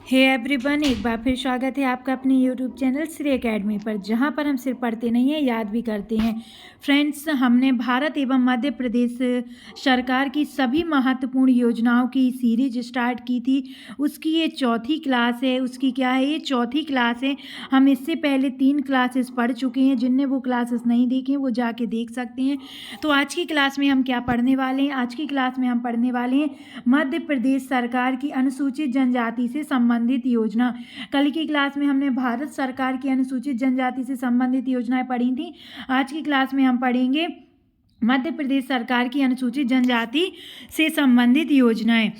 Hey everyone, एक बार फिर स्वागत है आपका अपने यूट्यूब चैनल श्री एकेडमी पर, जहां पर हम सिर्फ पढ़ते नहीं हैं, याद भी करते हैं। फ्रेंड्स, हमने भारत एवं मध्य प्रदेश सरकार की सभी महत्वपूर्ण योजनाओं की सीरीज स्टार्ट की थी। उसकी ये चौथी क्लास है। उसकी क्या है, ये चौथी क्लास है। हम इससे पहले 3 क्लासेस पढ़ चुके हैं। जिनने वो क्लासेस नहीं देखे वो जाके देख सकते हैं। तो आज की क्लास में हम क्या पढ़ने वाले हैं? आज की क्लास में हम पढ़ने वाले हैं मध्य प्रदेश सरकार की अनुसूचित जनजाति से संबंधित योजना। कल की क्लास में हमने भारत सरकार की अनुसूचित जनजाति से संबंधित योजनाएं पढ़ी थी। आज की क्लास में हम पढ़ेंगे मध्य प्रदेश सरकार की अनुसूचित जनजाति से संबंधित योजनाएं।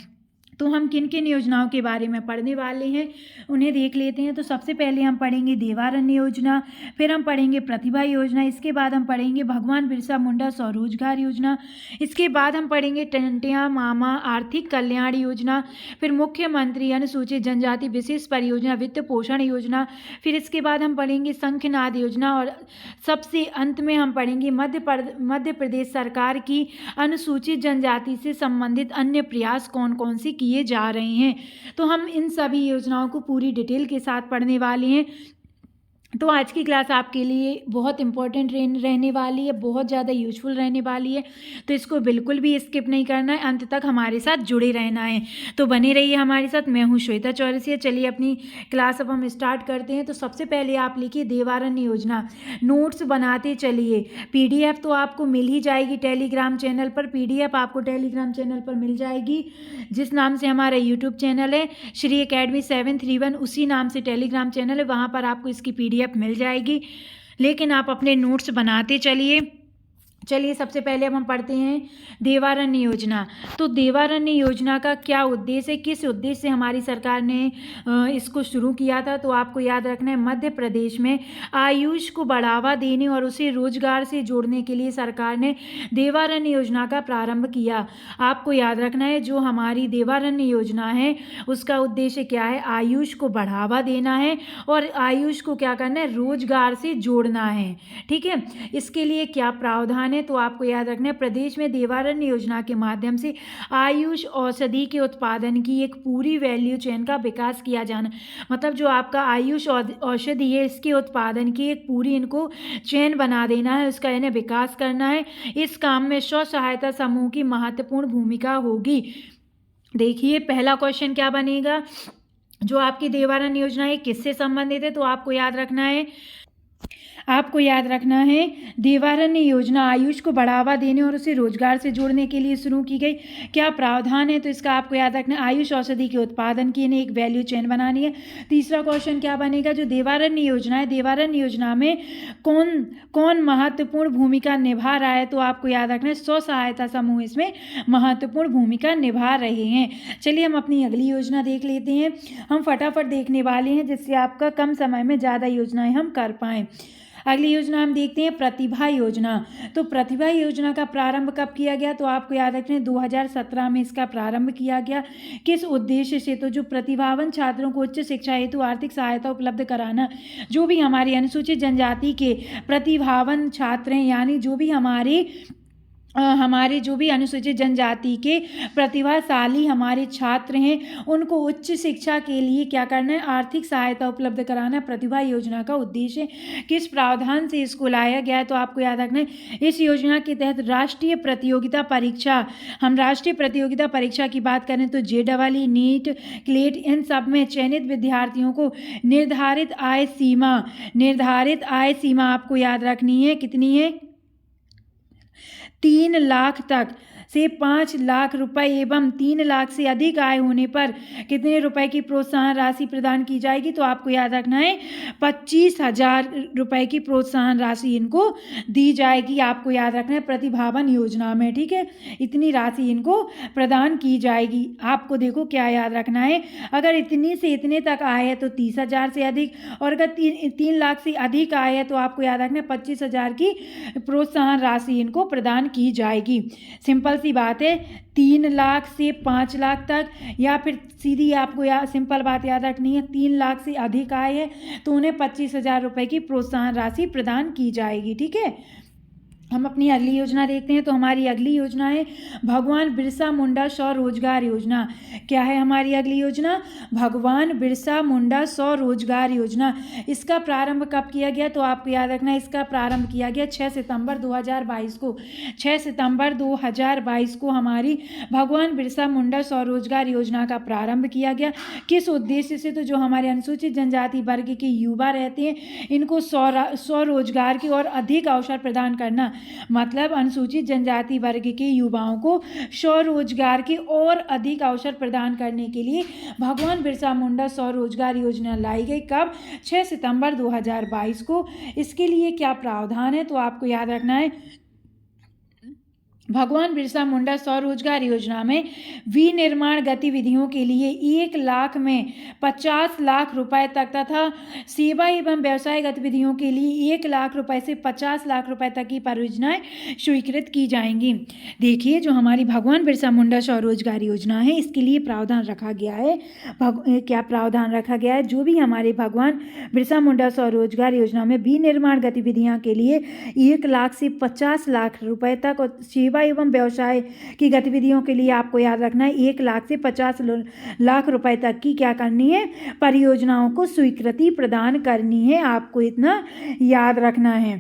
तो हम किन किन योजनाओं के बारे में पढ़ने वाले हैं उन्हें देख लेते हैं। तो सबसे पहले हम पढ़ेंगे देवारण्य योजना, फिर हम पढ़ेंगे प्रतिभा योजना, इसके बाद हम पढ़ेंगे भगवान बिरसा मुंडा स्वरोजगार योजना, इसके बाद हम पढ़ेंगे टंटिया मामा आर्थिक कल्याण योजना, फिर मुख्यमंत्री अनुसूचित जनजाति विशेष परियोजना वित्त पोषण योजना, फिर इसके बाद हम पढ़ेंगे शंखनाद योजना, और सबसे अंत में हम पढ़ेंगे मध्य प्रदेश सरकार की अनुसूचित जनजाति से संबंधित अन्य प्रयास कौन कौन से किए जा रहे हैं। तो हम इन सभी योजनाओं को पूरी डिटेल के साथ पढ़ने वाले हैं। तो आज की क्लास आपके लिए बहुत इंपॉर्टेंट रहने वाली है, बहुत ज़्यादा यूजफुल रहने वाली है। तो इसको बिल्कुल भी स्किप नहीं करना है, अंत तक हमारे साथ जुड़े रहना है। तो बने रहिए हमारे साथ। मैं हूँ श्वेता चौरसिया। चलिए अपनी क्लास अब हम स्टार्ट करते हैं। तो सबसे पहले आप लिखिए देवारण्य योजना, नोट्स बनाते चलिए। PDF तो आपको मिल ही जाएगी टेलीग्राम चैनल पर। PDF आपको टेलीग्राम चैनल पर मिल जाएगी, जिस नाम से हमारा यूट्यूब चैनल है श्री एकेडमी 731, उसी नाम से टेलीग्राम चैनल है। वहाँ पर आपको इसकी PDF मिल जाएगी, लेकिन आप अपने नोट्स बनाते चलिए। चलिए सबसे पहले अब हम पढ़ते हैं देवारण्य योजना। तो देवारण्य योजना का क्या उद्देश्य है, किस उद्देश्य से हमारी सरकार ने इसको शुरू किया था? तो आपको याद रखना है, मध्य प्रदेश में आयुष को बढ़ावा देने और उसे रोजगार से जोड़ने के लिए सरकार ने देवारण्य योजना का प्रारंभ किया। आपको याद रखना है, जो हमारी देवारण्य योजना है उसका उद्देश्य क्या है? आयुष को बढ़ावा देना है और आयुष को क्या करना है? रोजगार से जोड़ना है। ठीक है, इसके लिए क्या प्रावधान है? तो आपको याद रखना है, प्रदेश में देवारण्य योजना के माध्यम से आयुष औषधि के उत्पादन की एक पूरी वैल्यू चेन का विकास किया जाना। मतलब जो आपका आयुष औषधि है, इसके उत्पादन की एक पूरी इनको चेन बना देना है, उसका इन्हें विकास करना है। इस काम में स्व सहायता समूह की महत्वपूर्ण भूमिका होगी। देखिए पहला क्वेश्चन क्या बनेगा, जो आपकी देवारण्य योजना है किससे संबंधित है? तो आपको याद रखना है देवारण्य योजना आयुष को बढ़ावा देने और उसे रोजगार से जोड़ने के लिए शुरू की गई। क्या प्रावधान है? तो इसका आपको याद रखना है, आयुष औषधि के उत्पादन की इन्हें एक वैल्यू चेन बनानी है। तीसरा क्वेश्चन क्या बनेगा, जो देवारण्य योजना है, देवारण्य योजना में कौन कौन महत्वपूर्ण भूमिका निभा रहा है? तो आपको याद रखना है, स्व सहायता समूह इसमें महत्वपूर्ण भूमिका निभा रहे हैं। चलिए हम अपनी अगली योजना देख लेते हैं। हम फटाफट देखने वाले हैं, जिससे आपका कम समय में ज़्यादा योजनाएं हम कर पाएँ। अगली योजना हम देखते हैं प्रतिभा योजना। तो प्रतिभा योजना का प्रारंभ कब किया गया? तो आपको याद रखना है 2017 में इसका प्रारंभ किया गया। किस उद्देश्य से? तो जो प्रतिभावान छात्रों को उच्च शिक्षा हेतु आर्थिक सहायता उपलब्ध कराना। जो भी हमारी अनुसूचित जनजाति के प्रतिभावान छात्र हैं, यानी जो भी हमारे जो भी अनुसूचित जनजाति के प्रतिभाशाली हमारे छात्र हैं, उनको उच्च शिक्षा के लिए क्या करना है? आर्थिक सहायता उपलब्ध कराना प्रतिभा योजना का उद्देश्य। किस प्रावधान से इसको लाया गया है? तो आपको याद रखना है, इस योजना के तहत राष्ट्रीय प्रतियोगिता परीक्षा, हम राष्ट्रीय प्रतियोगिता परीक्षा की बात करें तो JEE, नीट, क्लेट, इन सब में चयनित विद्यार्थियों को निर्धारित आय सीमा आपको याद रखनी है। कितनी है? 3 लाख तक से 5 लाख रुपए एवं 3 लाख से अधिक आय होने पर कितने रुपए की प्रोत्साहन राशि प्रदान की जाएगी? तो आपको याद रखना है 25,000 रुपए की प्रोत्साहन राशि इनको दी जाएगी। आपको याद रखना है प्रतिभावान योजना में, ठीक है, इतनी राशि इनको प्रदान की जाएगी। आपको देखो क्या याद रखना है, अगर इतनी से इतने तक आय है तो 30,000 से अधिक, और अगर 3 लाख से अधिक आय है तो आपको याद रखना है 25,000 की प्रोत्साहन राशि इनको प्रदान की जाएगी। सिंपल सी बात है, 3 लाख से 5 लाख तक, या फिर सीधी आपको सिंपल बात याद रखनी है, 3 लाख से अधिक आय है तो उन्हें 25,000 रुपए की प्रोत्साहन राशि प्रदान की जाएगी। ठीक है, हम अपनी अगली योजना देखते हैं। तो हमारी अगली योजना है भगवान बिरसा मुंडा स्वरोजगार योजना। क्या है हमारी अगली योजना? भगवान बिरसा मुंडा स्वरोजगार योजना। इसका प्रारंभ कब किया गया? तो आपको याद रखना है, इसका प्रारंभ किया गया 6 सितंबर 2022 को। 6 सितंबर 2022 को हमारी भगवान बिरसा मुंडा स्वरोजगार योजना का प्रारंभ किया गया। किस उद्देश्य से? तो जो हमारे अनुसूचित जनजाति वर्ग के युवा रहते हैं, इनको स्वरोजगार की और अधिक अवसर प्रदान करना। मतलब अनुसूचित जनजाति वर्ग के युवाओं को स्वरोजगार के और अधिक अवसर प्रदान करने के लिए भगवान बिरसा मुंडा स्वरोजगार योजना लाई गई। कब? 6 सितंबर 2022 को। इसके लिए क्या प्रावधान है? तो आपको याद रखना है, भगवान बिरसा मुंडा स्वरोजगार योजना में विनिर्माण गतिविधियों के लिए 1 लाख में 50 लाख रुपए तक तथा सेवा एवं व्यवसाय गतिविधियों के लिए 1 लाख रुपए से 50 लाख रुपए तक की परियोजनाएं स्वीकृत की जाएंगी। देखिए, जो हमारी भगवान बिरसा मुंडा स्वरोजगार योजना है, इसके लिए प्रावधान रखा गया है। क्या प्रावधान रखा गया है? जो भी हमारे भगवान बिरसा मुंडा स्वरोजगार योजना में विनिर्माण गतिविधियां के लिए 1 लाख से 50 लाख रुपए तक और सेवा एवं व्यवसाय की गतिविधियों के लिए आपको याद रखना है 1 लाख से 50 लाख रुपए तक की क्या करनी है? परियोजनाओं को स्वीकृति प्रदान करनी है। आपको इतना याद रखना है।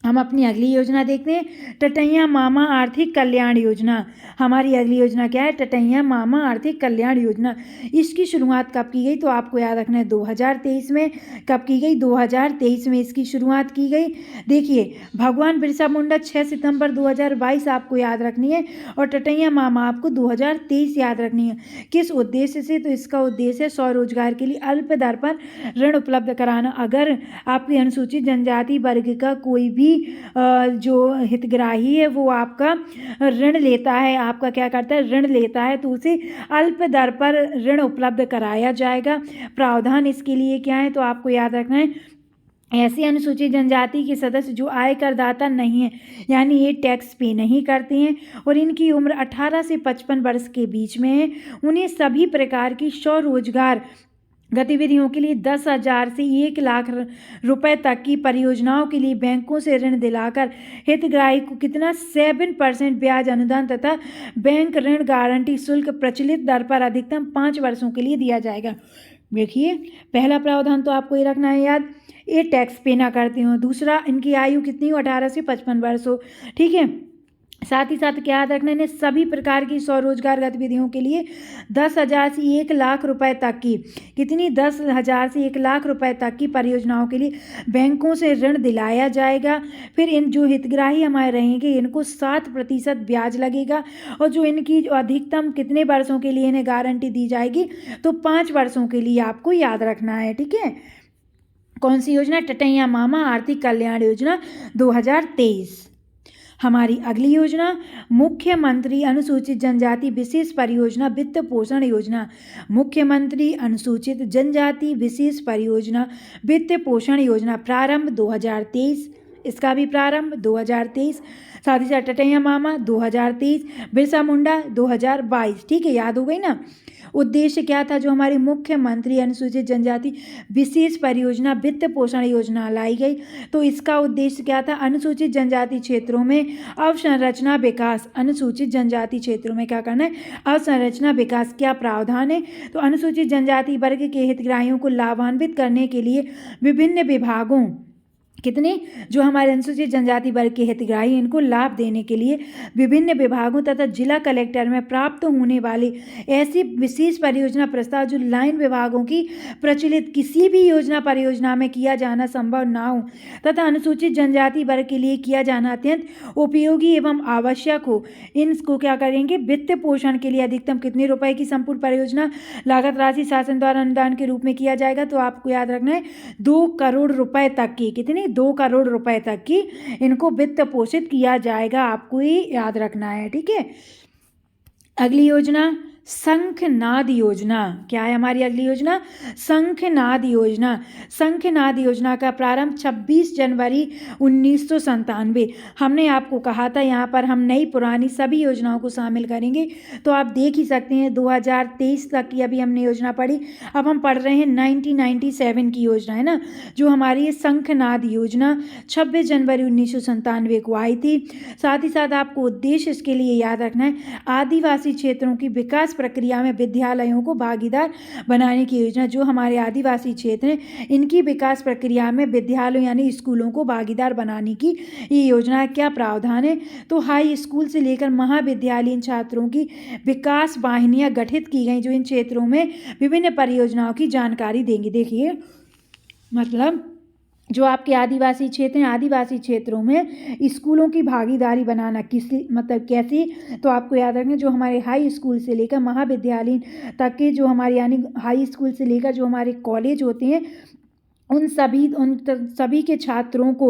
हम अपनी अगली योजना देखते हैं, टटैया मामा आर्थिक कल्याण योजना। हमारी अगली योजना क्या है? टटैया मामा आर्थिक कल्याण योजना। इसकी शुरुआत कब की गई? तो आपको याद रखना है 2023 में। कब की गई? 2023 में इसकी शुरुआत की गई। देखिए, भगवान बिरसा मुंडा 6 सितंबर 2022 आपको याद रखनी है और टटैया मामा आपको 2023 याद रखनी है। किस उद्देश्य से? तो इसका उद्देश्य है स्वरोजगार के लिए अल्प दर पर ऋण उपलब्ध कराना। अगर आपकी अनुसूचित जनजाति वर्ग का कोई भी जो हितग्राही है वो आपका ऋण लेता है, आपका क्या करता है? ऋण लेता है, तो उसे अल्प दर पर ऋण उपलब्ध कराया जाएगा। प्रावधान इसके लिए क्या है? तो आपको याद रखना है, ऐसे अनुसूचित जनजाति के सदस्य जो आय करदाता नहीं है, यानी ये टैक्स पे नहीं करते हैं और इनकी उम्र 18 से 55 वर्ष के बीच में है, उन्हें सभी प्रकार की स्वरोजगार गतिविधियों के लिए 10,000 से 1 लाख रुपए तक की परियोजनाओं के लिए बैंकों से ऋण दिलाकर हितग्राही को कितना 7% ब्याज अनुदान तथा बैंक ऋण गारंटी शुल्क प्रचलित दर पर अधिकतम 5 वर्षों के लिए दिया जाएगा। देखिए, पहला प्रावधान तो आपको ये रखना है याद, ये टैक्स पे ना करते हो। दूसरा, इनकी आयु कितनी हो? 18 से 55 वर्ष हो। ठीक है। साथ ही साथ क्या याद रखना है, सभी प्रकार की स्वरोजगार गतिविधियों के लिए 10,000 से 1 लाख रुपए तक की, कितनी? 10,000 से 1 लाख रुपए तक की परियोजनाओं के लिए बैंकों से ऋण दिलाया जाएगा। फिर इन जो हितग्राही हमारे रहेंगे, इनको 7% ब्याज लगेगा और जो इनकी अधिकतम कितने वर्षों के लिए इन्हें गारंटी दी जाएगी? तो 5 वर्षों के लिए आपको याद रखना है। ठीक है। कौन सी योजना? टटैया मामा आर्थिक कल्याण योजना 2023। हमारी अगली योजना मुख्यमंत्री अनुसूचित जनजाति विशेष परियोजना वित्त पोषण योजना। मुख्यमंत्री अनुसूचित जनजाति विशेष परियोजना वित्त पोषण योजना, प्रारंभ 2023। इसका भी प्रारंभ 2023। साथ ही साथ टटैया मामा 2023, बिरसा मुंडा 2022। ठीक है, याद हो गई ना। उद्देश्य क्या था? जो हमारी मुख्यमंत्री अनुसूचित जनजाति विशेष परियोजना वित्त पोषण योजना लाई गई, तो इसका उद्देश्य क्या था? अनुसूचित जनजाति क्षेत्रों में अवसंरचना विकास। अनुसूचित जनजाति क्षेत्रों में क्या करना है? अवसंरचना विकास। क्या प्रावधान है? तो अनुसूचित जनजाति वर्ग के हितग्राहियों को लाभान्वित करने के लिए विभिन्न विभागों, कितने? जो हमारे अनुसूचित जनजाति वर्ग के हितग्राही, इनको लाभ देने के लिए विभिन्न विभागों तथा जिला कलेक्टर में प्राप्त होने वाले ऐसी विशेष परियोजना प्रस्ताव जो लाइन विभागों की प्रचलित किसी भी योजना परियोजना में किया जाना संभव ना हो तथा अनुसूचित जनजाति वर्ग के लिए किया जाना अत्यंत उपयोगी एवं आवश्यक हो, इनको क्या करेंगे? वित्त पोषण के लिए अधिकतम कितने रुपए की संपूर्ण परियोजना लागत राशि शासन द्वारा अनुदान के रूप में किया जाएगा? तो आपको याद रखना है 2 करोड़ रुपए तक की, कितनी? 2 करोड़ रुपए तक की इनको वित्त पोषित किया जाएगा। आपको ये याद रखना है। ठीक है। अगली योजना शंखनाद योजना। क्या है हमारी अगली योजना? शंखनाद योजना। शंखनाद योजना का प्रारंभ 26 जनवरी 1997। हमने आपको कहा था यहाँ पर हम नई पुरानी सभी योजनाओं को शामिल करेंगे, तो आप देख ही सकते हैं 2023 तक की अभी हमने योजना पढ़ी। अब हम पढ़ रहे हैं 1997 की योजना, है ना, जो हमारी ये शंखनाद योजना 26 जनवरी 1997 को आई थी। साथ ही साथ आपको उद्देश्य इसके लिए याद रखना है, आदिवासी क्षेत्रों की विकास प्रक्रिया में विद्यालयों को भागीदार बनाने की योजना। जो हमारे आदिवासी क्षेत्र हैं इनकी विकास प्रक्रिया में विद्यालयों यानी स्कूलों को भागीदार बनाने की ये योजना। क्या प्रावधान है? तो हाई स्कूल से लेकर महाविद्यालयीन छात्रों की विकास वाहिनियां गठित की गई, जो इन क्षेत्रों में विभिन्न परियोजनाओं की जानकारी देंगी। देखिए, मतलब जो आपके आदिवासी क्षेत्र हैं, आदिवासी क्षेत्रों में स्कूलों की भागीदारी बनाना मतलब कैसी, तो आपको याद रखना जो हमारे हाई स्कूल से लेकर महाविद्यालय तक के जो हमारे यानी हाई स्कूल से लेकर जो हमारे कॉलेज होते हैं उन सभी के छात्रों को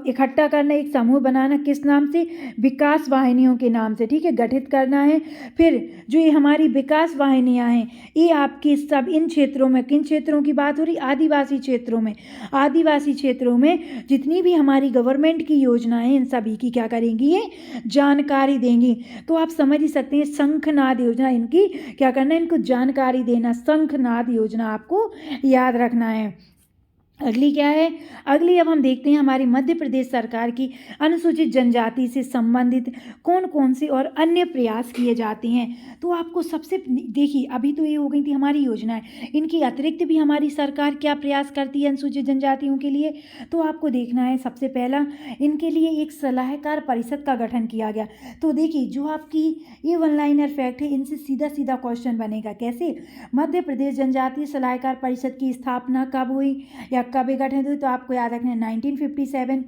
इकट्ठा करना, एक समूह बनाना, किस नाम से? विकास वाहिनियों के नाम से, ठीक है, गठित करना है। फिर जो ये हमारी विकास वाहिनियां हैं ये आपके सब इन क्षेत्रों में, किन क्षेत्रों की बात हो रही? आदिवासी क्षेत्रों में। आदिवासी क्षेत्रों में जितनी भी हमारी गवर्नमेंट की योजनाएं इन सभी की क्या करेंगी? ये जानकारी देंगी। तो आप समझ ही सकते हैं शंखनाद योजना, इनकी क्या करना है? इनको जानकारी देना। शंखनाद योजना आपको याद रखना है। अगली क्या है? अगली अब हम देखते हैं हमारी मध्य प्रदेश सरकार की अनुसूचित जनजाति से संबंधित कौन कौन से और अन्य प्रयास किए जाते हैं। तो आपको सबसे देखिए, अभी तो ये हो गई थी हमारी योजनाएं, इनकी अतिरिक्त भी हमारी सरकार क्या प्रयास करती है अनुसूचित जनजातियों के लिए? तो आपको देखना है सबसे पहला इनके लिए एक सलाहकार परिषद का गठन किया गया। तो देखिए, जो आपकी ये वन लाइनर फैक्ट है इनसे सीधा सीधा क्वेश्चन बनेगा। कैसे? मध्य प्रदेश जनजातीय सलाहकार परिषद की स्थापना कब हुई या कब गठन हुई? तो आपको याद रखना है 1957।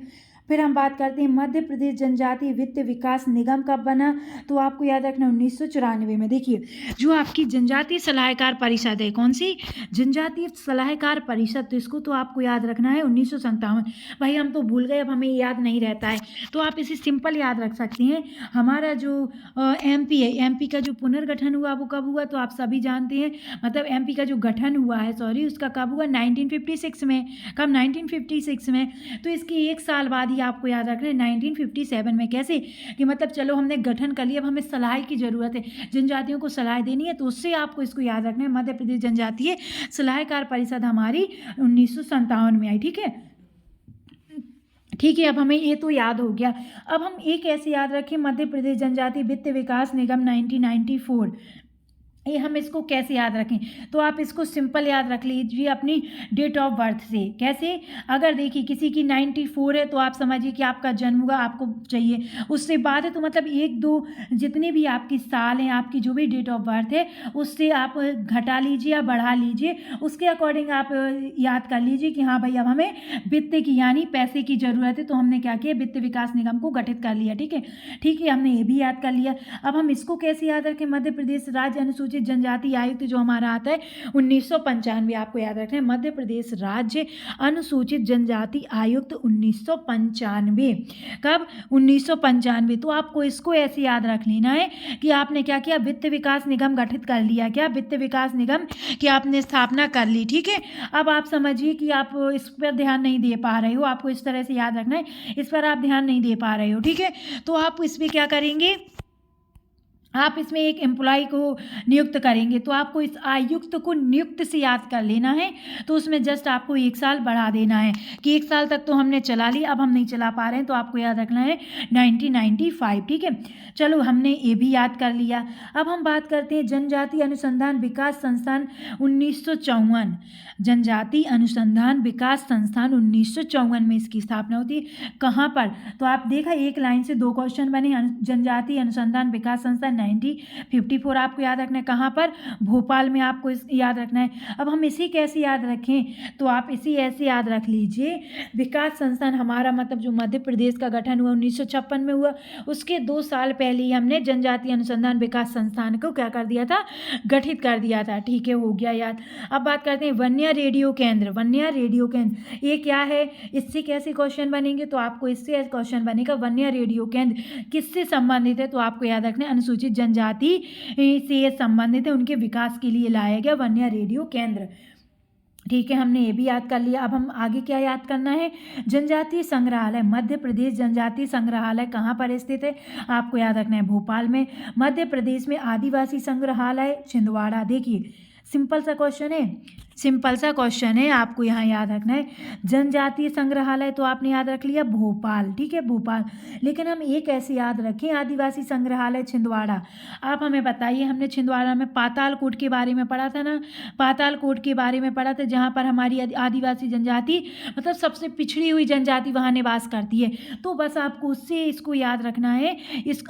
फिर हम बात करते हैं मध्य प्रदेश जनजातीय वित्त विकास निगम कब बना? तो आपको याद रखना 1994 में। देखिए, जो आपकी जनजातीय सलाहकार परिषद है, कौन सी? जनजातीय सलाहकार परिषद, तो इसको तो आपको याद रखना है 1957। भाई हम तो भूल गए, अब हमें याद नहीं रहता है, तो आप इसे सिंपल याद रख सकते हैं। हमारा जो एमपी है, एमपी का जो पुनर्गठन हुआ वो कब हुआ? तो आप सभी जानते हैं, मतलब एमपी का जो गठन हुआ है, सॉरी, उसका कब हुआ? 1956 में। कब? 1956 में। तो इसके एक साल बाद ही आपको याद रखना है 1957 में। कैसे? कि मतलब चलो हमने गठन कर लिया, अब हमें सलाह की ज़रूरत है, जनजातियों को सलाह देनी है, तो उससे आपको इसको याद रखना है। मध्य प्रदेश जनजातीय सलाहकार परिषद हमारी 1957 में आई। ठीक है, ठीक है, अब हमें ये तो याद हो गया। अब हम एक ऐसे याद रखें, मध्य प्रदेश जनजातीय वित्त विकास निगम 1994, ये हम इसको कैसे याद रखें? तो आप इसको सिंपल याद रख लीजिए अपनी डेट ऑफ बर्थ से। कैसे? अगर देखिए किसी की 94 है तो आप समझिए कि आपका जन्म हुआ, आपको चाहिए उससे बाद है, तो मतलब एक दो जितने भी आपकी साल हैं, आपकी जो भी डेट ऑफ बर्थ है उससे आप घटा लीजिए या बढ़ा लीजिए, उसके अकॉर्डिंग आप याद कर लीजिए कि हाँ भाई अब हमें वित्त की यानी पैसे की ज़रूरत है, तो हमने क्या किया? वित्त विकास निगम को गठित कर लिया। ठीक है, ठीक है, हमने ये भी याद कर लिया। अब हम इसको कैसे याद रखें? मध्य प्रदेश राज्य अनुसूचित जनजाति आयुक्त जो हमारा आता है 1995, आपको याद रखना है मध्य प्रदेश राज्य अनुसूचित जनजाति आयुक्त 1995। कब? 1995। तो आपको इसको ऐसे याद रख लेना है कि आपने क्या किया? वित्त विकास निगम गठित कर लिया। क्या? वित्त विकास निगम की आपने स्थापना कर ली। ठीक है, अब आप समझिए कि आप इस पर ध्यान नहीं दे पा रहे हो, आपको इस तरह से याद रखना है, इस पर आप ध्यान नहीं दे पा रहे हो। ठीक है, तो आप इसमें क्या करेंगे? आप इसमें एक एम्प्लॉय को नियुक्त करेंगे, तो आपको इस आयुक्त को नियुक्त से याद कर लेना है, तो उसमें जस्ट आपको एक साल बढ़ा देना है कि एक साल तक तो हमने चला लिया, अब हम नहीं चला पा रहे हैं, तो आपको याद रखना है 1995। ठीक है, चलो हमने ये भी याद कर लिया। अब हम बात करते हैं जनजाति अनुसंधान विकास संस्थान 1954। जनजाति अनुसंधान विकास संस्थान 1954 में इसकी स्थापना होती है। कहाँ पर? तो आप देखा एक लाइन से दो क्वेश्चन बने। जनजाति अनुसंधान विकास संस्थान 1954 आपको याद रखना है। कहाँ पर? भोपाल में आपको याद रखना है। अब हम इसी कैसे याद रखें? तो आप इसी ऐसे याद रख लीजिए, विकास संस्थान हमारा मतलब जो मध्य प्रदेश का गठन हुआ 1956 में हुआ, उसके 2 साल पहले ही हमने जनजाति अनुसंधान विकास संस्थान को क्या कर दिया था? गठित कर दिया था। ठीक है, हो गया याद। अब बात करते हैं वन्या रेडियो केंद्र। वन्या रेडियो केंद्र ये क्या है? इससे कैसे क्वेश्चन बनेंगे? तो आपको इससे क्वेश्चन बनेगा वन्या रेडियो केंद्र किससे संबंधित है? तो आपको याद रखना है अनुसूचित अनुसूचित जनजाति से संबंधित है उनके विकास के लिए लाया गया वन्य रेडियो केंद्र। ठीक है, हमने ये भी याद कर लिया। अब हम आगे क्या याद करना है? जनजातीय संग्रहालय। मध्य प्रदेश जनजातीय संग्रहालय कहाँ पर स्थित है? आपको याद रखना है भोपाल में। मध्य प्रदेश में आदिवासी संग्रहालय छिंदवाड़ा। देखिए सिंपल सा क्वेश्चन है, सिंपल सा क्वेश्चन है, आपको यहाँ याद रखना है जनजातीय संग्रहालय तो आपने याद रख लिया भोपाल। ठीक है, भोपाल। लेकिन हम एक ऐसे याद रखें आदिवासी संग्रहालय छिंदवाड़ा। आप हमें बताइए, हमने छिंदवाड़ा में पातालकोट के बारे में पढ़ा था ना, पातालकोट के बारे में पढ़ा था जहाँ पर हमारी आदिवासी जनजाति मतलब सबसे पिछड़ी हुई जनजाति वहाँ निवास करती है। तो बस आपको उससे इसको याद रखना है,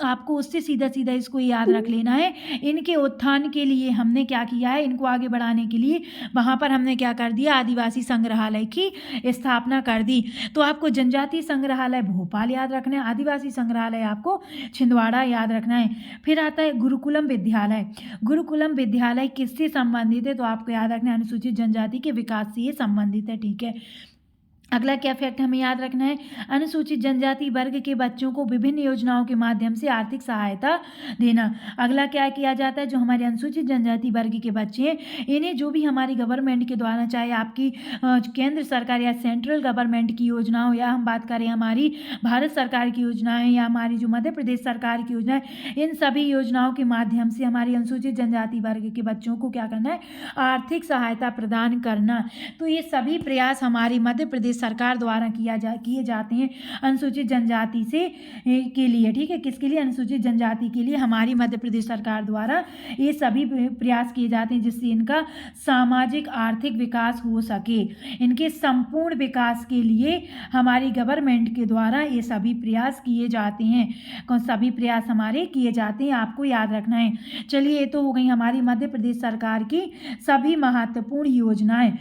आपको उससे सीधा सीधा इसको याद रख लेना है। इनके उत्थान के लिए हमने क्या किया है, इनको आगे बढ़ाने के लिए वहाँ पर हमने क्या कर दिया, आदिवासी संग्रहालय की स्थापना कर दी। तो आपको जनजातीय संग्रहालय भोपाल याद रखना है, आदिवासी संग्रहालय आपको छिंदवाड़ा याद रखना है। फिर आता है गुरुकुलम विद्यालय। गुरुकुलम विद्यालय किससे संबंधित है? तो आपको याद रखना है अनुसूचित जनजाति के विकास से ये संबंधित है। ठीक है, अगला क्या फैक्ट हमें याद रखना है, अनुसूचित जनजाति वर्ग के बच्चों को विभिन्न योजनाओं के माध्यम से आर्थिक सहायता देना। अगला क्या किया जाता है, जो हमारे अनुसूचित जनजाति वर्ग के बच्चे हैं इन्हें जो भी हमारी गवर्नमेंट की द्वारा, चाहे आपकी केंद्र सरकार या सेंट्रल गवर्नमेंट की योजना हो, या हम बात करें हमारी भारत सरकार की योजनाएं या हमारी जो मध्य प्रदेश सरकार की योजना है, इन सभी योजनाओं के माध्यम से हमारी अनुसूचित जनजाति वर्ग के बच्चों को क्या करना है, आर्थिक सहायता प्रदान करना। तो ये सभी प्रयास हमारी मध्य प्रदेश सरकार द्वारा किए जाते हैं अनुसूचित जनजाति से के लिए। ठीक है, किसके लिए? अनुसूचित जनजाति के लिए हमारी मध्य प्रदेश सरकार द्वारा ये सभी प्रयास किए जाते हैं जिससे इनका सामाजिक आर्थिक विकास हो सके। इनके संपूर्ण विकास के लिए हमारी गवर्नमेंट के द्वारा ये सभी प्रयास किए जाते हैं। कौन सभी प्रयास हमारे किए जाते हैं, आपको याद रखना है। चलिए, ये तो हो गई हमारी मध्य प्रदेश सरकार की सभी महत्वपूर्ण योजनाएं।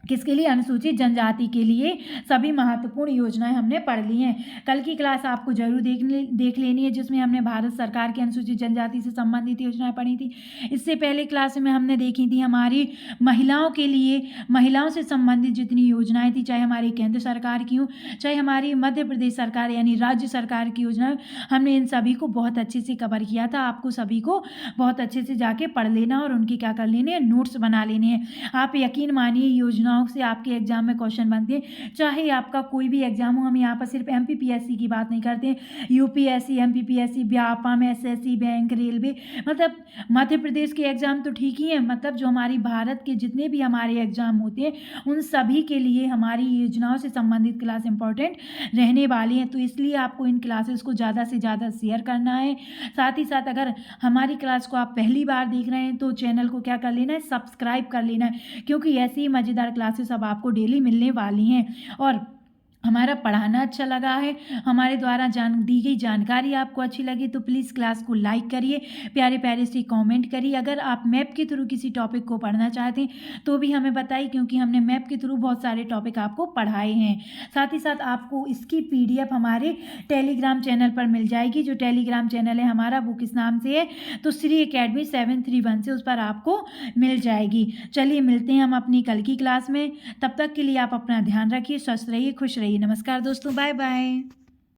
किसके लिए? अनुसूचित जनजाति के लिए सभी महत्वपूर्ण योजनाएं हमने पढ़ ली हैं। कल की क्लास आपको जरूर देख लेनी है जिसमें हमने भारत सरकार की अनुसूचित जनजाति से संबंधित योजनाएं पढ़ी थी। इससे पहले क्लास में हमने देखी थी हमारी महिलाओं के लिए, महिलाओं से संबंधित जितनी योजनाएं थी, चाहे हमारी केंद्र सरकार की हो चाहे हमारी मध्य प्रदेश सरकार यानी राज्य सरकार की योजनाएं, हमने इन सभी को बहुत अच्छे से कवर किया था। आपको सभी को बहुत अच्छे से जाके पढ़ लेना और उनकी क्या कर लेने हैं, नोट्स बना लेने हैं। आप यकीन मानिए योजना से आपके एग्जाम में क्वेश्चन बनते हैं, चाहे आपका कोई भी एग्जाम हो। हम यहाँ पर सिर्फ एमपीपीएससी की बात नहीं करते हैं, UPSC, MPPSC, Vyapam, SSC, bank, railway, मतलब मध्य प्रदेश के एग्जाम तो ठीक ही है, मतलब जो हमारी भारत के जितने भी हमारे एग्जाम होते हैं उन सभी के लिए हमारी योजनाओं से संबंधित क्लास इंपॉर्टेंट रहने वाली हैं। तो इसलिए आपको इन क्लासेस को ज़्यादा से ज़्यादा शेयर करना है। साथ ही साथ अगर हमारी क्लास को आप पहली बार देख रहे हैं तो चैनल को क्या कर लेना है, सब्सक्राइब कर लेना है, क्योंकि ऐसी ही मज़ेदार क्लासेस अब आपको डेली मिलने वाली हैं। और हमारा पढ़ाना अच्छा लगा है, हमारे द्वारा दी गई जानकारी आपको अच्छी लगी तो प्लीज़ क्लास को लाइक करिए, प्यारे प्यारे से कमेंट करिए। अगर आप मैप के थ्रू किसी टॉपिक को पढ़ना चाहते हैं तो भी हमें बताइए, क्योंकि हमने मैप के थ्रू बहुत सारे टॉपिक आपको पढ़ाए हैं। साथ ही साथ आपको इसकी PDF हमारे टेलीग्राम चैनल पर मिल जाएगी। जो टेलीग्राम चैनल है हमारा वो किस नाम से है, तो श्री अकेडमी 731 से उस पर आपको मिल जाएगी। चलिए मिलते हैं हम अपनी कल की क्लास में, तब तक के लिए आप अपना ध्यान रखिए, स्वस्थ रहिए, खुश रहिए। नमस्कार दोस्तों, बाय बाय।